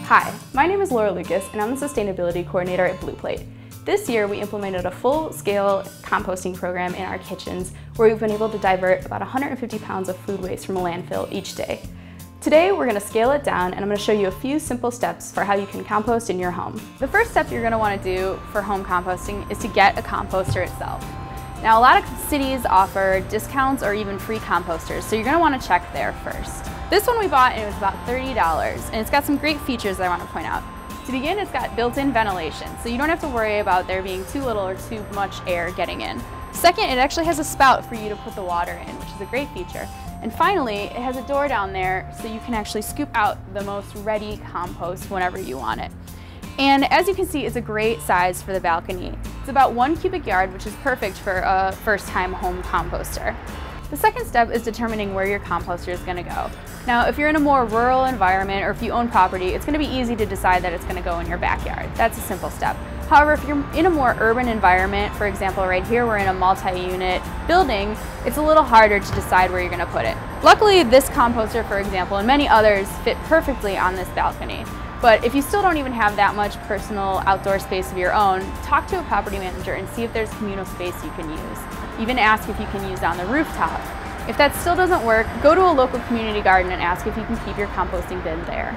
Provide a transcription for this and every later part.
Hi, my name is Lukas and I'm the Sustainability Coordinator at Blue Plate. This year we implemented a full-scale composting program in our kitchens where we've been able to divert about 150 pounds of food waste from a landfill each day. Today we're going to scale it down and I'm going to show you a few simple steps for how you can compost in your home. The first step you're going to want to do for home composting is to get a composter itself. Now a lot of cities offer discounts or even free composters, so you're going to want to check there first. This one we bought and it was about $30 and it's got some great features that I want to point out. To begin, it's got built-in ventilation, so you don't have to worry about there being too little or too much air getting in. Second, it actually has a spout for you to put the water in, which is a great feature. And finally, it has a door down there so you can actually scoop out the most ready compost whenever you want it. And as you can see, it's a great size for the balcony. It's about 1 cubic yard, which is perfect for a first-time home composter. The second step is determining where your composter is going to go. Now, if you're in a more rural environment or if you own property, it's going to be easy to decide that it's going to go in your backyard. That's a simple step. However, if you're in a more urban environment, for example, right here we're in a multi-unit building, it's a little harder to decide where you're going to put it. Luckily, this composter, for example, and many others fit perfectly on this balcony. But if you still don't even have that much personal outdoor space of your own, talk to a property manager and see if there's communal space you can use. Even ask if you can use it on the rooftop. If that still doesn't work, go to a local community garden and ask if you can keep your composting bin there.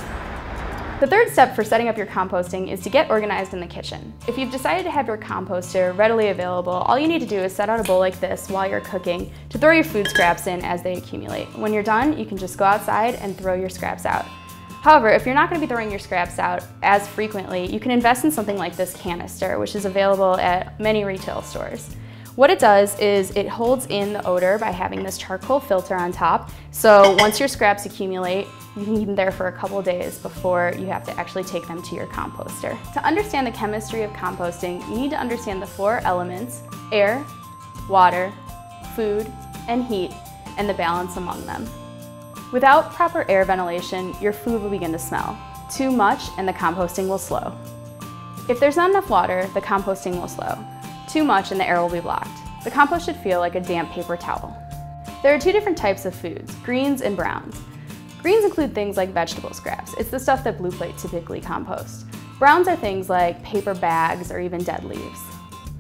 The third step for setting up your composting is to get organized in the kitchen. If you've decided to have your composter readily available, all you need to do is set out a bowl like this while you're cooking to throw your food scraps in as they accumulate. When you're done, you can just go outside and throw your scraps out. However, if you're not going to be throwing your scraps out as frequently, you can invest in something like this canister, which is available at many retail stores. What it does is it holds in the odor by having this charcoal filter on top, so once your scraps accumulate, you can keep them there for a couple days before you have to actually take them to your composter. To understand the chemistry of composting, you need to understand the 4 elements: air, water, food, and heat, and the balance among them. Without proper air ventilation, your food will begin to smell. Too much and the composting will slow. If there's not enough water, the composting will slow. Too much and the air will be blocked. The compost should feel like a damp paper towel. There are 2 different types of foods, greens and browns. Greens include things like vegetable scraps. It's the stuff that Blue Plate typically composts. Browns are things like paper bags or even dead leaves.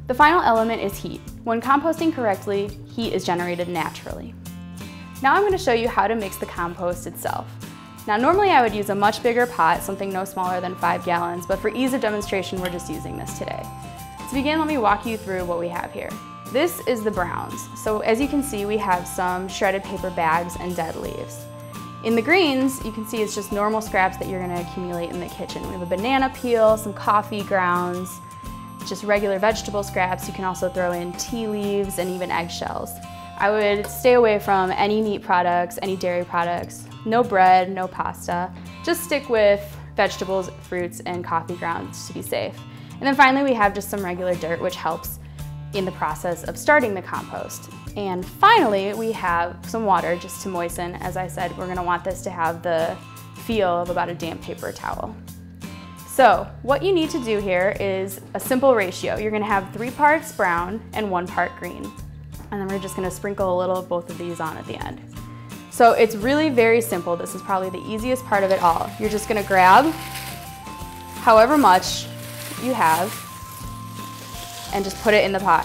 The final element is heat. When composting correctly, heat is generated naturally. Now I'm going to show you how to mix the compost itself. Now normally I would use a much bigger pot, something no smaller than 5 gallons, but for ease of demonstration we're just using this today. To begin, let me walk you through what we have here. This is the browns. So as you can see, we have some shredded paper bags and dead leaves. In the greens, you can see it's just normal scraps that you're going to accumulate in the kitchen. We have a banana peel, some coffee grounds, just regular vegetable scraps. You can also throw in tea leaves and even eggshells. I would stay away from any meat products, any dairy products, no bread, no pasta. Just stick with vegetables, fruits, and coffee grounds to be safe. And then finally we have just some regular dirt, which helps in the process of starting the compost. And finally we have some water just to moisten. As I said, we're going to want this to have the feel of about a damp paper towel. So what you need to do here is a simple ratio. You're going to have 3 parts brown and 1 part green. And then we're just going to sprinkle a little of both of these on at the end. So it's really very simple. This is probably the easiest part of it all. You're just going to grab however much you have and just put it in the pot.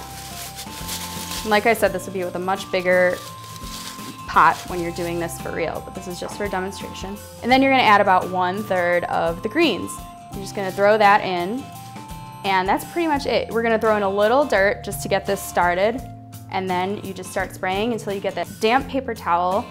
And like I said, this would be with a much bigger pot when you're doing this for real, but this is just for a demonstration. And then you're going to add about 1/3 of the greens. You're just going to throw that in, and that's pretty much it. We're going to throw in a little dirt just to get this started, and then you just start spraying until you get that damp paper towel,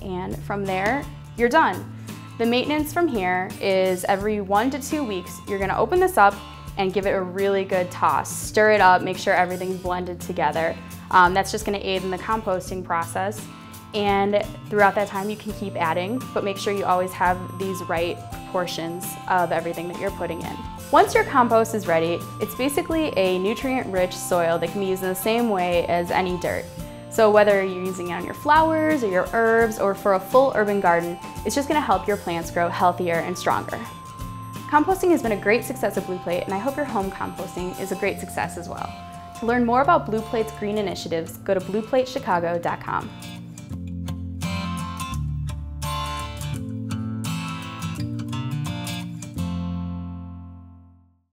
and from there, you're done. The maintenance from here is every 1 to 2 weeks, you're going to open this up and give it a really good toss. Stir it up, make sure everything's blended together. That's just going to aid in the composting process. And throughout that time, you can keep adding, but make sure you always have these right proportions of everything that you're putting in. Once your compost is ready, it's basically a nutrient-rich soil that can be used in the same way as any dirt. So whether you're using it on your flowers or your herbs or for a full urban garden, it's just going to help your plants grow healthier and stronger. Composting has been a great success at Blue Plate, and I hope your home composting is a great success as well. To learn more about Blue Plate's green initiatives, go to blueplatechicago.com.